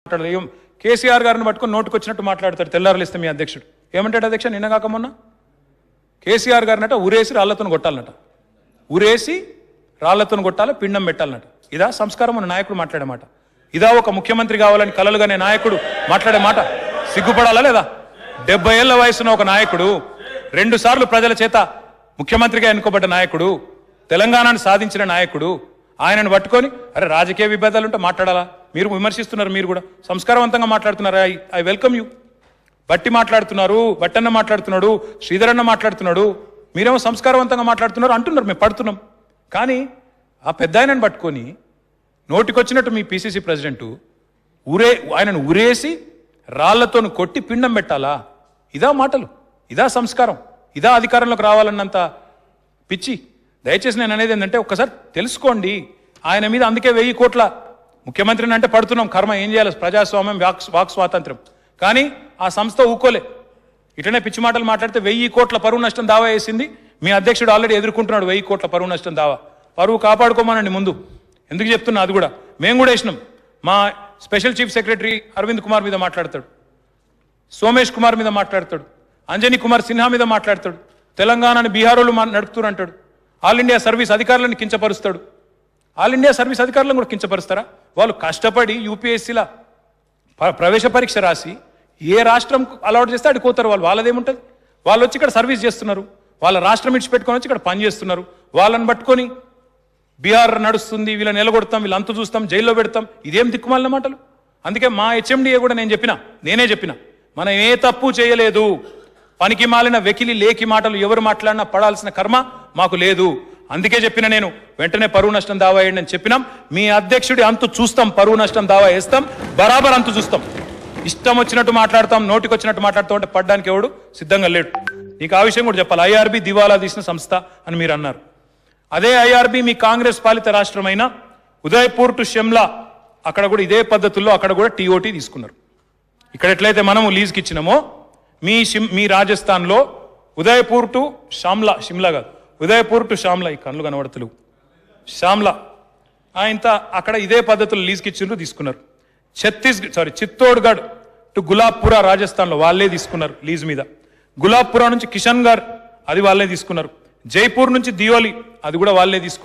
మాట్లాడలేం. కేసీఆర్ గారిని పట్టుకొని నోటుకొచ్చినట్టు మాట్లాడతాడు. తెల్లారలిస్తే మీ అధ్యక్షుడు ఏమంటాడు? అధ్యక్ష నిన్నగాక మొన్న కేసీఆర్ గారినట ఊరేసి రాళ్లతో కొట్టాలన్నట, ఊరేసి రాళ్లతో కొట్టాలి, పిండం పెట్టాలన్నట. ఇదా సంస్కారం ఉన్న నాయకుడు మాట్లాడే మాట? ఇదా ఒక ముఖ్యమంత్రి కావాలని కలలుగానే నాయకుడు మాట్లాడే మాట? సిగ్గుపడాలా లేదా? 70 ఏళ్ల వయసున్న ఒక నాయకుడు, 2 సార్లు ప్రజల చేత ముఖ్యమంత్రిగా ఎన్నుకోబడ్డ నాయకుడు, తెలంగాణను సాధించిన నాయకుడు, ఆయనను పట్టుకొని అరే రాజకీయ విభేదాలు ఉంటే మాట్లాడాలా? మీరు విమర్శిస్తున్నారు, మీరు కూడా సంస్కారవంతంగా మాట్లాడుతున్నారు. I welcome you. బట్టి మాట్లాడుతున్నారు, బట్టన్న మాట్లాడుతున్నాడు, శ్రీధరన్న మాట్లాడుతున్నాడు, మీరేమో సంస్కారవంతంగా మాట్లాడుతున్నారు అంటున్నారు, మేము పడుతున్నాం. కానీ ఆ పెద్ద ఆయనను పట్టుకొని నోటికొచ్చినట్టు మీ పిసిసి ప్రెసిడెంట్ ఆయనను ఊరేసి రాళ్లతో కొట్టి పిండం పెట్టాలా? ఇదా మాటలు? ఇదా సంస్కారం? ఇదా అధికారంలోకి రావాలన్నంత పిచ్చి? దయచేసి నేను అనేది ఏంటంటే ఒక్కసారి తెలుసుకోండి. ఆయన మీద అందుకే 1000 కోట్ల ముఖ్యమంత్రిని అంటే పడుతున్నాం, కర్మ ఏం చేయాలి? ప్రజాస్వామ్యం, వాక్ స్వాతంత్ర్యం. కానీ ఆ సంస్థ ఊకోలే. ఇటనే పిచ్చి మాటలు మాట్లాడితే 1000 కోట్ల పరువు నష్టం దావా వేసింది. మీ అధ్యక్షుడు ఆల్రెడీ ఎదుర్కొంటున్నాడు 1000 కోట్ల పరువు నష్టం దావా. పరువు కాపాడుకోమనండి ముందు. ఎందుకు చెప్తున్నా? అది కూడా మేము కూడా వేసినాం. మా special chief secretary Arvind Kumar మీద మాట్లాడతాడు, సోమేష్ కుమార్ మీద మాట్లాడతాడు, అంజనీ కుమార్ సిన్హా మీద మాట్లాడతాడు, తెలంగాణని బీహార్ వాళ్ళు నడుపుతున్నారు అంటాడు, ఆల్ ఇండియా సర్వీస్ అధికారులను కించపరుస్తాడు. ఆల్ ఇండియా సర్వీస్ అధికారులను కూడా కించపరుస్తారా? వాళ్ళు కష్టపడి యూపీఎస్సీల ప్రవేశ పరీక్ష రాసి ఏ రాష్ట్రం అలవాటు చేస్తే అడిగిపోతారు. వాళ్ళదేముంటుంది? వాళ్ళు వచ్చి ఇక్కడ సర్వీస్ చేస్తున్నారు, వాళ్ళ రాష్ట్రం ఇడిచిపెట్టుకొని వచ్చి ఇక్కడ పని చేస్తున్నారు. వాళ్ళని పట్టుకొని బీహార్ నడుస్తుంది, వీళ్ళని నిలగొడతాం, వీళ్ళు అంతు చూస్తాం, జైల్లో పెడతాం, ఇదేం దిక్కుమాలిన మాటలు? అందుకే మా హెచ్ఎండిఏ కూడా నేనే చెప్పిన మనం ఏ తప్పు చేయలేదు. పనికి మాలిన వెకిలి లేకి మాటలు ఎవరు మాట్లాడినా పడాల్సిన కర్మ మాకు లేదు. అందుకే చెప్పిన నేను వెంటనే పరువు నష్టం దావా వేయండి అని చెప్పినాం. మీ అధ్యక్షుడి అంతు చూస్తాం, పరువు నష్టం దావా వేస్తాం, బరాబర్ అంతు చూస్తాం. ఇష్టం వచ్చినట్టు మాట్లాడతాం, నోటికొచ్చినట్టు మాట్లాడుతాం అంటే పడ్డానికి ఎవడు సిద్ధంగా లేడు. నీకు ఆ విషయం కూడా చెప్పాలి. ఐఆర్బీ దివాలా తీసిన సంస్థ అని మీరు అన్నారు. అదే ఐఆర్బీ మీ కాంగ్రెస్ పాలిత రాష్ట్రమైన ఉదయపూర్ టు షిమ్లా, అక్కడ కూడా ఇదే పద్ధతుల్లో అక్కడ కూడా టీఓటీ తీసుకున్నారు. ఇక్కడ ఎట్లయితే మనము లీజ్కి ఇచ్చినామో మీ రాజస్థాన్లో ఉదయపూర్ టు షిమ్లా కాదు, ఉదయపూర్ టు షామ్లా, ఈ కళ్ళు కనబడతలేవు, షామ్లా ఇంత అక్కడ ఇదే పద్ధతులు లీజ్కి ఇచ్చిండ్రు, తీసుకున్నారు. చిత్తోడ్గఢ్ టు గులాబ్పురా రాజస్థాన్లో వాళ్ళే తీసుకున్నారు లీజ్ మీద. గులాబ్పురా నుంచి కిషన్గఢ్ అది వాళ్ళే తీసుకున్నారు. జైపూర్ నుంచి దియోలి అది కూడా వాళ్ళే తీసుకున్నారు.